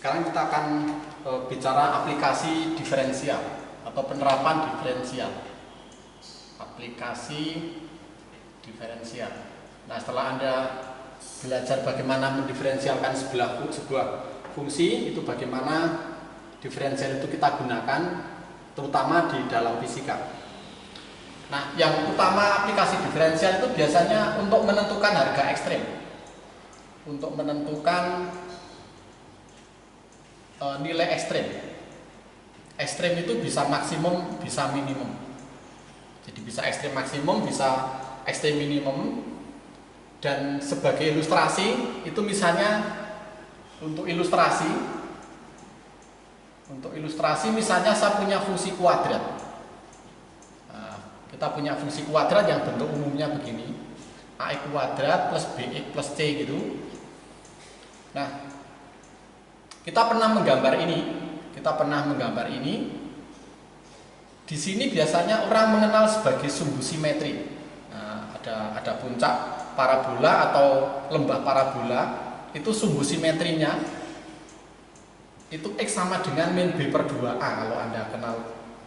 Sekarang kita akan bicara aplikasi diferensial atau penerapan diferensial. Aplikasi diferensial. Nah, setelah Anda belajar bagaimana mendiferensialkan sebuah fungsi, itu bagaimana diferensial itu kita gunakan, terutama di dalam fisika. Nah, yang utama aplikasi diferensial itu biasanya untuk menentukan harga ekstrem, untuk menentukan nilai ekstrem. Ekstrem itu bisa maksimum, bisa minimum. Jadi bisa ekstrem maksimum, bisa ekstrem minimum. Dan sebagai ilustrasi, itu misalnya untuk ilustrasi misalnya saya punya fungsi kuadrat. Nah, kita punya fungsi kuadrat yang bentuk umumnya begini, ax kuadrat plus bx plus c gitu. Nah, kita pernah menggambar ini. Di sini biasanya orang mengenal sebagai sumbu simetri. Nah, ada puncak parabola atau lembah parabola, itu sumbu simetrinya itu x sama dengan min b per 2a kalau Anda kenal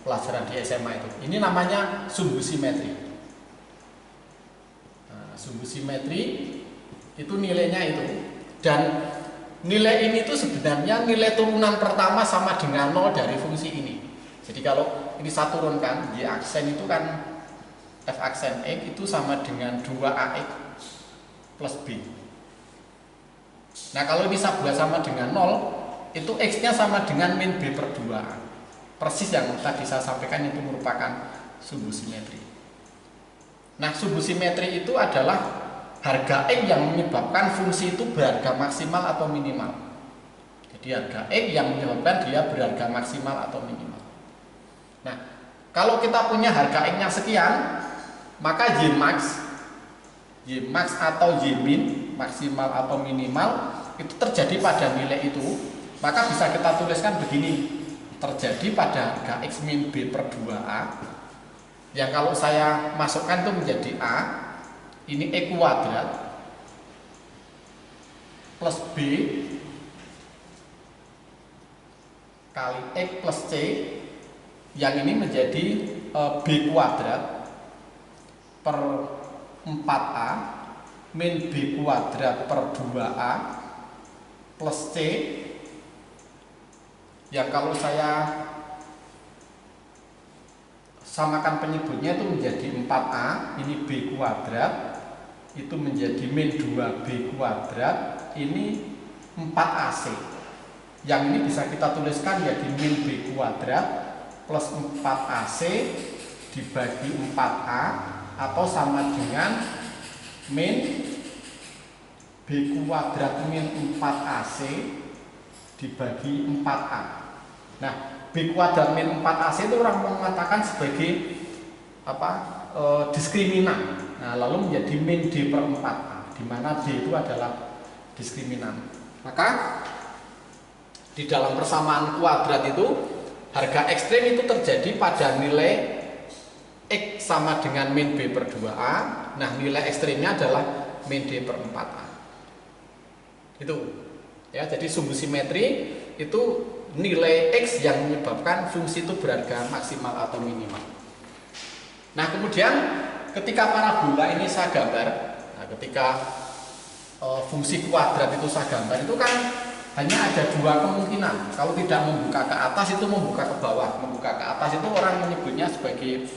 pelajaran di SMA itu. Ini namanya sumbu simetri. Nah, sumbu simetri itu nilainya itu. Dan nilai ini itu sebenarnya nilai turunan pertama sama dengan 0 dari fungsi ini. Jadi kalau ini saya turunkan, y aksen itu kan f aksen x itu sama dengan 2ax plus b. Nah, kalau ini saya buat sama dengan 0, itu x-nya sama dengan min b per 2a. Persis yang tadi saya sampaikan, itu merupakan sumbu simetri. Nah, sumbu simetri itu adalah harga x yang menyebabkan fungsi itu berharga maksimal atau minimal. Jadi harga x yang menyebabkan dia berharga maksimal atau minimal. Nah, kalau kita punya harga x-nya sekian, maka y max atau y min, maksimal atau minimal, itu terjadi pada nilai itu. Maka bisa kita tuliskan begini, terjadi pada harga x min b per 2a, yang kalau saya masukkan itu menjadi a, ini e kuadrat plus b kali x plus c, yang ini menjadi b kuadrat per 4a min b kuadrat per 2a plus c, yang kalau saya samakan penyebutnya itu menjadi 4a, ini b kuadrat, itu menjadi min 2b kuadrat, ini 4ac. Yang ini bisa kita tuliskan jadi min b kuadrat plus 4ac dibagi 4a, atau sama dengan min b kuadrat min 4ac dibagi 4a. Nah, b kuadrat min 4ac itu orang mengatakan sebagai diskriminan. Nah, lalu menjadi min d per 4a, di mana d itu adalah diskriminan. Maka di dalam persamaan kuadrat itu harga ekstrem itu terjadi pada nilai x sama dengan min b per 2a. Nah, nilai ekstremnya adalah min d per 4a. Itu ya, jadi sumbu simetri itu nilai x yang menyebabkan fungsi itu berharga maksimal atau minimal. Nah, kemudian ketika parabola ini saya gambar, nah, ketika fungsi kuadrat itu saya gambar, itu kan hanya ada dua kemungkinan. Kalau tidak membuka ke atas, itu membuka ke bawah. Membuka ke atas itu orang menyebutnya sebagai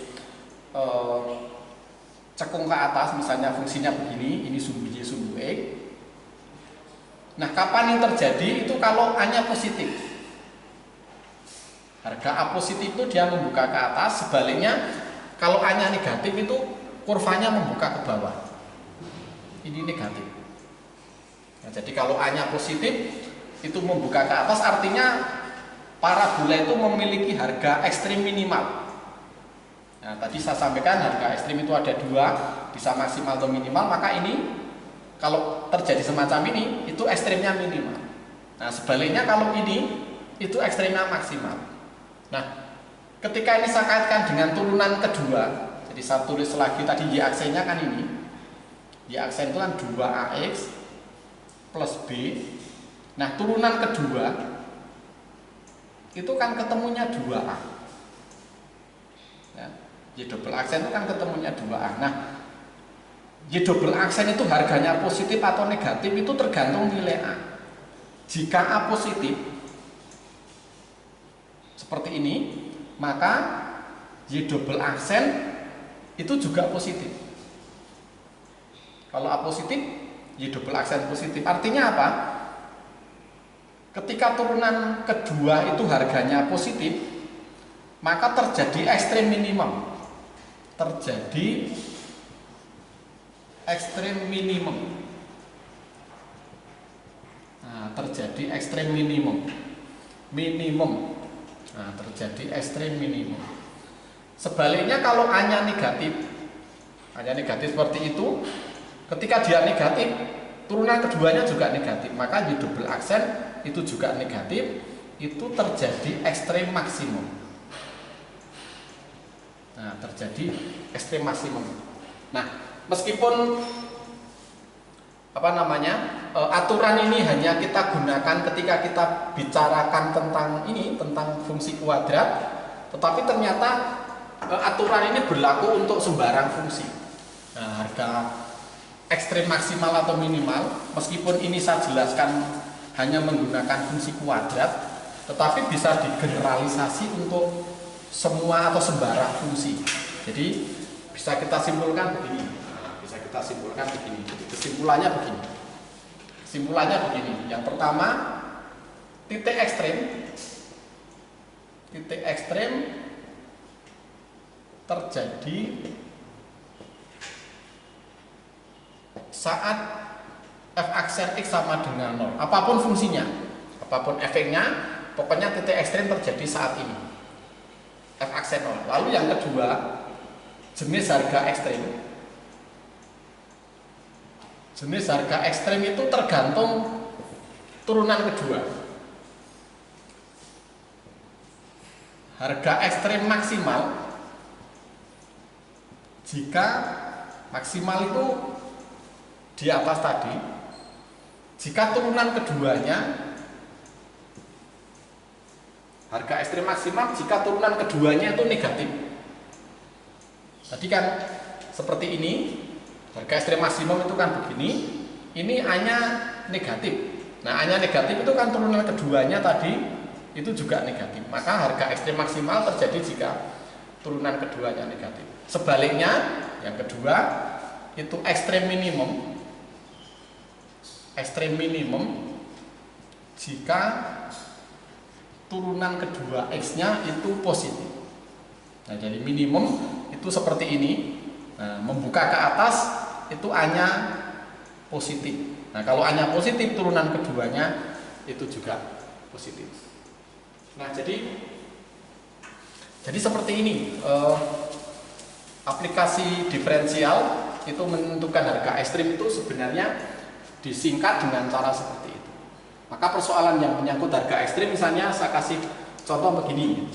cekung ke atas, misalnya fungsinya begini, ini sumbu y, sumbu x. Nah, kapan yang terjadi itu kalau A-nya positif. Harga A positif itu dia membuka ke atas, sebaliknya kalau A-nya negatif itu kurvanya membuka ke bawah. Ini negatif. Nah, jadi kalau A-nya positif itu membuka ke atas, artinya parabola itu memiliki harga ekstrim minimal. Nah, tadi saya sampaikan harga ekstrim itu ada dua, bisa maksimal atau minimal, maka ini kalau terjadi semacam ini, itu ekstrimnya minimal. Nah, sebaliknya kalau ini, itu ekstrimnya maksimal. Nah, ketika ini saya kaitkan dengan turunan kedua, jadi saya tulis lagi tadi y aksennya kan ini. Y aksen itu kan 2ax plus b. Nah, turunan kedua itu kan ketemunya 2A. Ya, Y double aksen itu kan ketemunya 2A. Nah, Y double aksen itu harganya positif atau negatif itu tergantung nilai A. Jika A positif seperti ini, maka Y double aksen itu juga positif. Kalau A positif, Y double aksen positif. Artinya apa? Ketika turunan kedua itu harganya positif, maka terjadi ekstrem minimum. Terjadi ekstrem minimum. Nah, terjadi ekstrem minimum. Minimum. Nah, terjadi ekstrem minimum. Sebaliknya kalau A-nya negatif, A-nya negatif seperti itu, ketika dia negatif, turunan keduanya juga negatif, maka Y double aksen itu juga negatif, itu terjadi ekstrem maksimum. Nah, terjadi ekstrem maksimum. Nah, meskipun aturan ini hanya kita gunakan ketika kita bicarakan tentang ini, tentang fungsi kuadrat, tetapi ternyata aturan ini berlaku untuk sembarang fungsi. Nah, harga ekstrem maksimal atau minimal, meskipun ini saya jelaskan hanya menggunakan fungsi kuadrat, tetapi bisa digeneralisasi untuk semua atau sembarang fungsi. Jadi bisa kita simpulkan begini. Jadi kesimpulannya begini. Yang pertama, titik ekstrem terjadi saat f aksen x sama dengan 0. Apapun fungsinya, apapun efeknya, pokoknya titik ekstrem terjadi saat ini. F aksen 0. Lalu yang kedua, jenis harga ekstrem. Jenis harga ekstrem itu tergantung turunan kedua. Harga ekstrem maksimal, jika maksimal itu di atas tadi, jika turunan keduanya, harga ekstrem maksimal jika turunan keduanya itu negatif. Tadi kan seperti ini, harga ekstrem maksimum itu kan begini, ini A-nya negatif. Nah, A-nya negatif itu kan turunan keduanya tadi itu juga negatif. Maka harga ekstrem maksimal terjadi jika turunan keduanya negatif. Sebaliknya, yang kedua itu ekstrem minimum. Ekstrem minimum jika turunan kedua X-nya itu positif. Nah, jadi minimum itu seperti ini. Nah, membuka ke atas itu A-nya positif. Nah, kalau A-nya positif, turunan keduanya itu juga positif. Nah, jadi seperti ini. Aplikasi diferensial itu menentukan harga ekstrim itu sebenarnya disingkat dengan cara seperti itu. Maka persoalan yang menyangkut harga ekstrim, misalnya saya kasih contoh begini.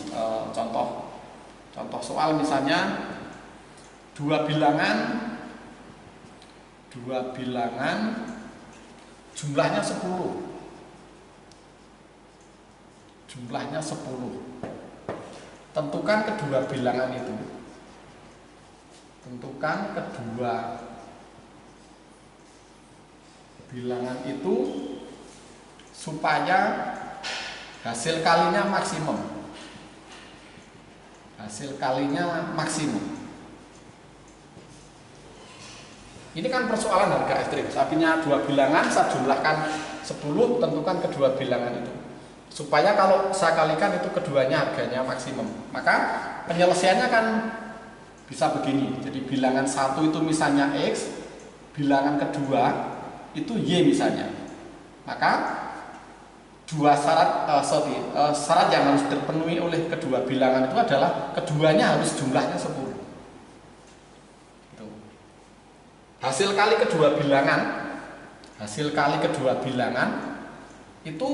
Contoh soal misalnya dua bilangan jumlahnya 10. Tentukan kedua bilangan itu. Supaya hasil kalinya maksimum. Ini kan persoalan harga ekstrim. Saya punya dua bilangan, saya jumlahkan 10, tentukan kedua bilangan itu. Supaya kalau saya kalikan itu keduanya harganya maksimum. Maka penyelesaiannya kan bisa begini. Jadi bilangan 1 itu misalnya X, bilangan kedua itu Y misalnya. Maka dua syarat yang harus terpenuhi oleh kedua bilangan itu adalah keduanya harus jumlahnya 10. Hasil kali kedua bilangan itu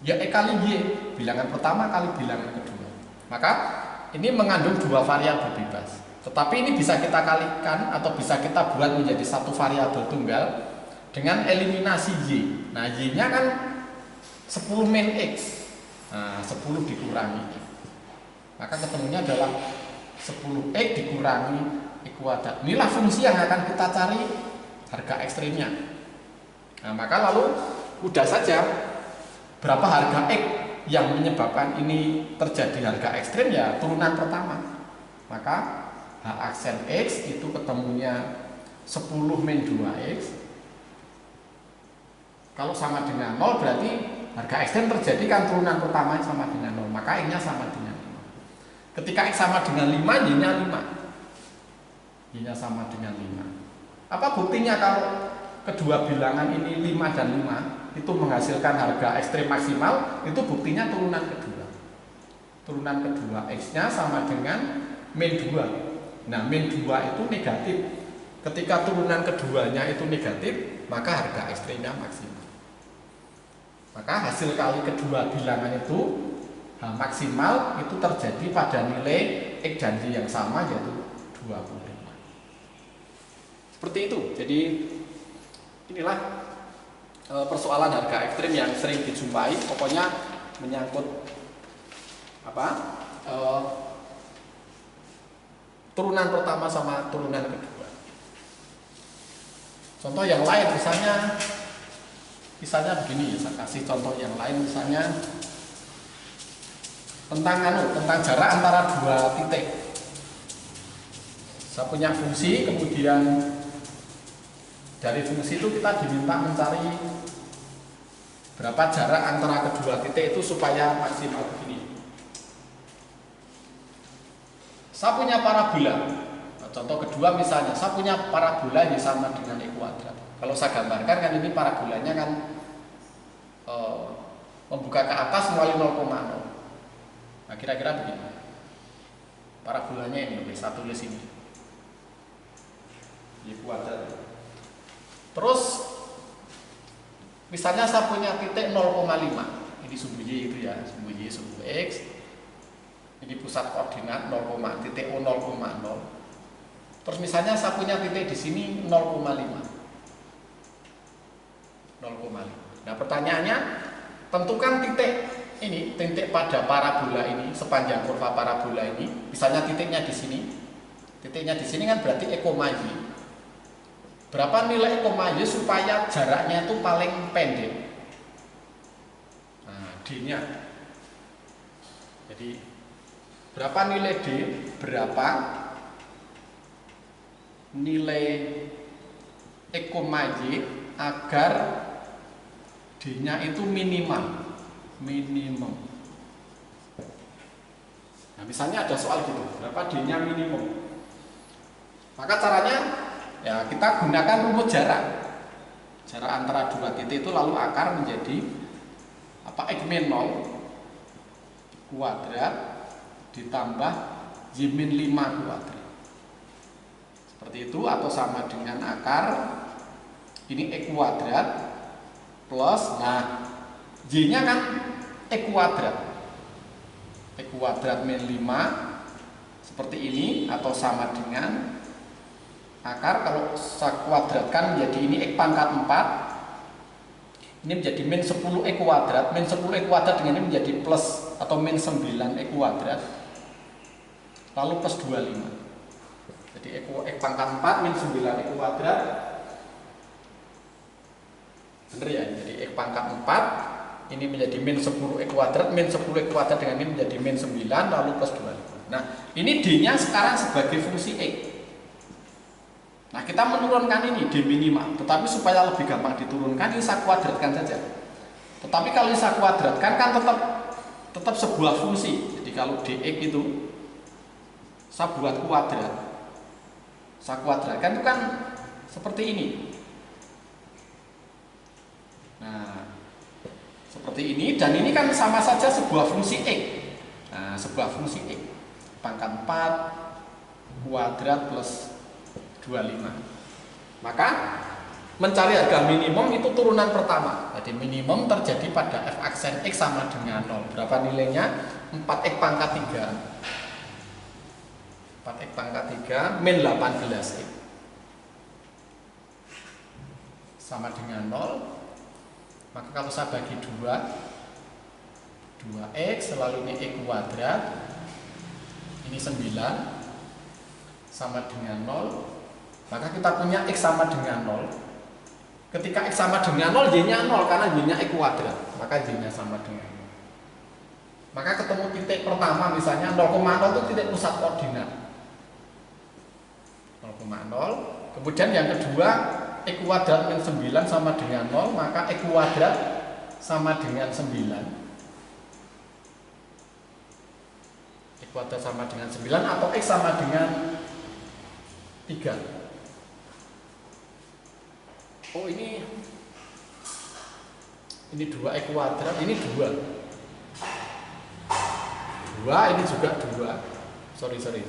ya E kali Y, bilangan pertama kali bilangan kedua. Maka ini mengandung dua variabel bebas. Tetapi ini bisa kita kalikan atau bisa kita buat menjadi satu variabel tunggal dengan eliminasi Y. Nah, Y-nya kan 10 min X. Nah, 10 dikurangi, maka ketemunya adalah 10x dikurangi x kuadrat. Inilah fungsi yang akan kita cari harga ekstrimnya. Nah, maka lalu udah saja berapa harga x yang menyebabkan ini terjadi harga ekstrim, ya turunan pertama. Maka H aksen X itu ketemunya 10 min 2x. Kalau sama dengan 0 berarti harga ekstrim terjadi kan turunan pertama sama dengan 0, maka X nya sama dengan 5. Ketika X sama dengan 5, Y nya 5. Y nya sama dengan 5. Apa buktinya kalau kedua bilangan ini 5 dan 5 itu menghasilkan harga ekstrim maksimal? Itu buktinya turunan kedua. Turunan kedua X nya sama dengan min 2. Nah, min 2 itu negatif. Ketika turunan keduanya itu negatif, maka harga ekstrimnya maksimal. Maka hasil kali kedua bilangan itu H maksimal itu terjadi pada nilai X dan Y yang sama, yaitu 25. Seperti itu. Jadi inilah persoalan harga ekstrim yang sering dijumpai. Pokoknya menyangkut turunan pertama sama turunan kedua. Contoh yang lain misalnya begini, ya, saya kasih contoh yang lain, misalnya tentang jarak antara dua titik. Saya punya fungsi, kemudian dari fungsi itu kita diminta mencari berapa jarak antara kedua titik itu supaya maksimal begini. Saya punya parabola. Nah, contoh kedua misalnya, saya punya parabola yang sama dengan X kuadrat. Kalau saya gambarkan kan ini parabolanya kan membuka ke atas melalui 0,0. Nah, kira-kira begini. Parabolanya ini, saya tulis ini. Y kuadrat. Terus misalnya saya punya titik 0,5. Ini sumbu Y itu ya, sumbu Y, sumbu X. Ini pusat koordinat 0, titik O 0,0. Terus misalnya saya punya titik di sini 0,5. Nah, pertanyaannya, tentukan titik ini, titik pada parabola ini, sepanjang kurva parabola ini. Misalnya titiknya di sini. Titiknya di sini kan berarti E, Y. Berapa nilai E, Y supaya jaraknya itu paling pendek? Nah, D-nya. Jadi berapa nilai D? Berapa nilai E, Y agar D-nya itu minimum. Nah, misalnya ada soal gitu, berapa D-nya minimum? Maka caranya ya kita gunakan rumus jarak. Jarak antara dua titik itu lalu akar menjadi X min 0 kuadrat ditambah Y min 5 kuadrat. Seperti itu, atau sama dengan akar ini X kuadrat plus, nah Y nya kan X kuadrat. X kuadrat min 5 seperti ini, atau sama dengan akar, kalau saya kuadratkan menjadi ini X pangkat 4, ini menjadi min 10 X kuadrat. Min 10 X kuadrat dengan ini menjadi plus atau min 9 X kuadrat, lalu plus 25. Jadi X pangkat 4 min 9 X kuadrat, bener ya, jadi X pangkat 4 ini menjadi min 10 X kuadrat, min 10 X kuadrat dengan ini menjadi min 9 lalu plus 25. Nah, ini D nya sekarang sebagai fungsi X. Nah, kita menurunkan ini D minimal, tetapi supaya lebih gampang diturunkan, ini saya kuadratkan saja. Tetapi kalau saya kuadratkan kan tetap sebuah fungsi. Jadi kalau dx itu saya buat kuadrat, saya kuadratkan itu kan seperti ini. Nah, seperti ini, dan ini kan sama saja sebuah fungsi x. Nah, sebuah fungsi x pangkat 4 kuadrat plus 25. Maka mencari harga minimum itu turunan pertama. Jadi minimum terjadi pada f aksen x sama dengan 0. Berapa nilainya? 4x pangkat 3. 4x pangkat 3 min 18x sama dengan 0. Maka kalau saya bagi 2, 2x, lalu ini x kuadrat, ini 9 sama dengan 0. Maka kita punya x sama dengan 0. Ketika x sama dengan 0, y-nya 0 karena y-nya x kuadrat, maka y-nya sama dengan 0. Maka ketemu titik pertama misalnya 0,0 itu titik pusat koordinat 0,0. Kemudian yang kedua x kuadrat min 9 sama dengan 0, maka x kuadrat sama dengan 9. X kuadrat sama dengan 9 atau x sama dengan 3. Oh ini 2x kuadrat, ini 2, ini juga 2. Sorry jadi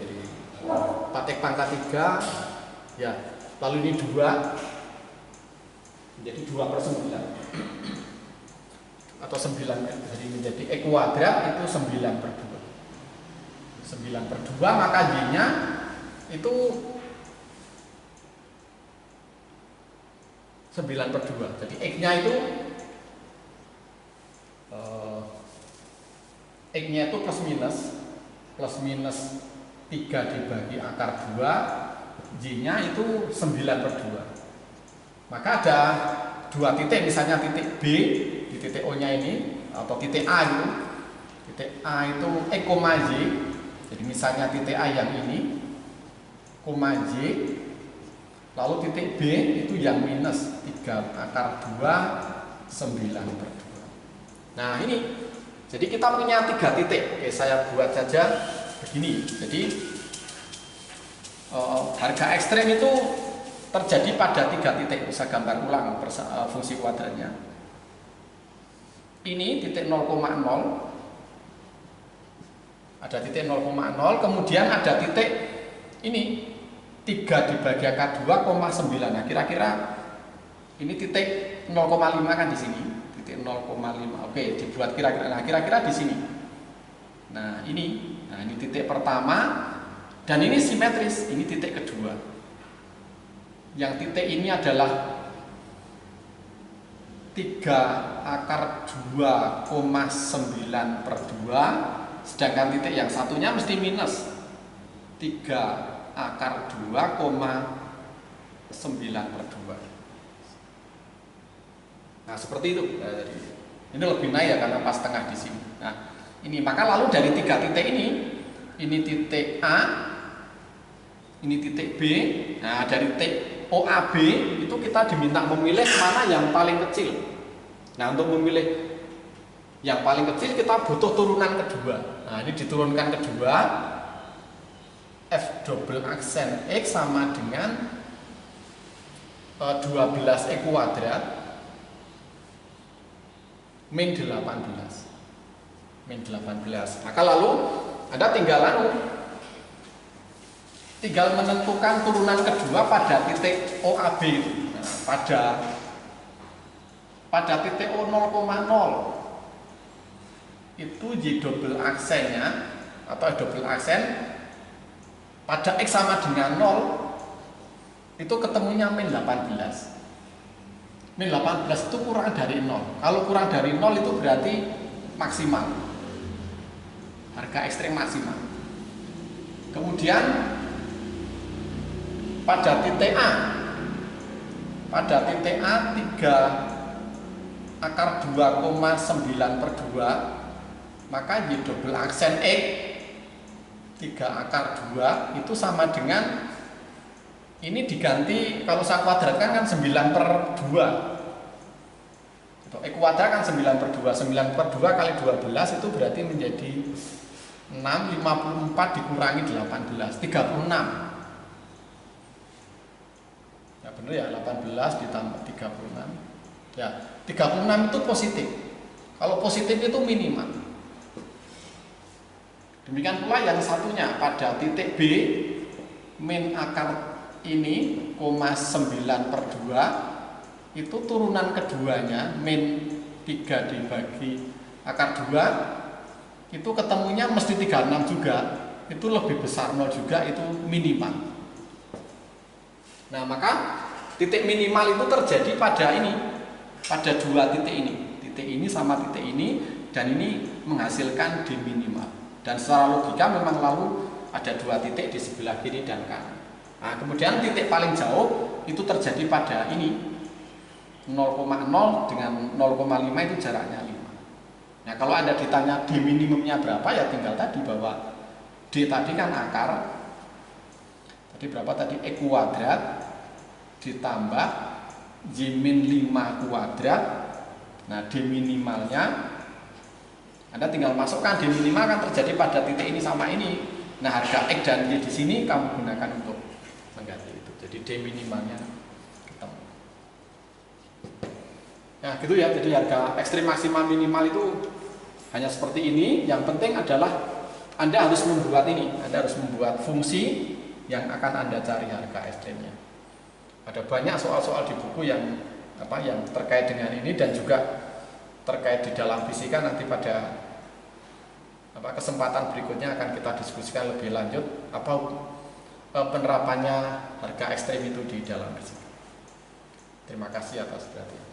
4x pangkat 3 ya, lalu ini 2 menjadi 2/9 atau 9, jadi menjadi x kuadrat itu 9/2. 9/2 maka y-nya itu 9/2. Jadi x-nya itu x-nya itu plus minus 3 dibagi akar 2, y-nya itu 9/2. Maka ada dua titik, misalnya titik B di titik O-nya ini atau titik A itu. Titik A itu x, y. Jadi misalnya titik A yang ini, y, lalu titik B itu yang minus 3 akar 2, 9/2. Nah ini, jadi kita punya 3 titik. Oke, saya buat saja begini. Jadi harga ekstrem itu terjadi pada 3 titik. Bisa gambar ulang fungsi kuadratnya. Ini titik 0,0, ada titik 0,0, kemudian ada titik ini 3 dibagi akar 2,9. Nah kira-kira ini titik 0,5 kan di sini, titik 0,5. Oke, dibuat kira-kira. Nah kira-kira di sini. Nah ini titik pertama dan ini simetris. Ini titik kedua. Yang titik ini adalah 3 akar 2,9/2, sedangkan titik yang satunya mesti minus 3 akar 2,9/2. Nah seperti itu. Nah, jadi ini lebih naik ya karena pas tengah di sini. Nah ini, maka lalu dari 3 titik ini titik A, ini titik B. Nah dari titik OAB itu kita diminta memilih mana yang paling kecil. Nah untuk memilih yang paling kecil kita butuh turunan kedua. Nah ini diturunkan kedua, F double aksen X sama dengan 12x kuadrat min 18. Maka lalu Anda tinggal menentukan turunan kedua pada titik OAB. Nah, pada titik O 0,0 itu Y double aksennya atau double aksen pada X sama dengan 0 itu ketemunya min 18. Min 18 itu kurang dari 0. Kalau kurang dari 0 itu berarti maksimal. Harga ekstrem maksimal. Kemudian pada titik A 3 akar 2,9/2, maka Y double aksen X 3 akar 2 itu sama dengan, ini diganti kalau saya kuadratkan kan 9/2 atau X kuadrat kan 9/2. 9/2 kali 12 itu berarti menjadi 6, 54 dikurangi 18, 36. Ya benar ya, 18 ditambah 36. Ya, 36 itu positif. Kalau positif itu minimal. Demikian pula yang satunya pada titik B min akar ini, 9/2 itu turunan keduanya min 3 dibagi akar 2 itu ketemunya mesti 36 juga. Itu lebih besar 0 juga, itu minimal. Nah maka titik minimal itu terjadi pada ini, pada dua titik ini sama titik ini, dan ini menghasilkan D minimal. Dan secara logika memang lalu ada dua titik di sebelah kiri dan kanan. Nah, kemudian titik paling jauh itu terjadi pada ini 0,0 dengan 0,5 itu jaraknya 5. Nah, kalau Anda ditanya D minimumnya berapa, ya tinggal tadi bahwa D tadi kan akar, tadi berapa tadi, E kuadrat ditambah Y min 5 kuadrat. Nah, D minimalnya Anda tinggal masukkan D minimal kan terjadi pada titik ini sama ini. Nah, harga X dan Y di sini kamu gunakan untuk mengganti itu. Jadi D minimalnya ketemu. Nah, gitu ya. Jadi harga ekstrim maksimal minimal itu hanya seperti ini. Yang penting adalah Anda harus membuat ini. Anda harus membuat fungsi yang akan Anda cari harga ekstrimnya. Ada banyak soal-soal di buku yang terkait dengan ini dan juga terkait di dalam fisika. Nanti pada kesempatan berikutnya akan kita diskusikan lebih lanjut apa penerapannya harga ekstrim itu di dalam fisika. Terima kasih atas perhatian.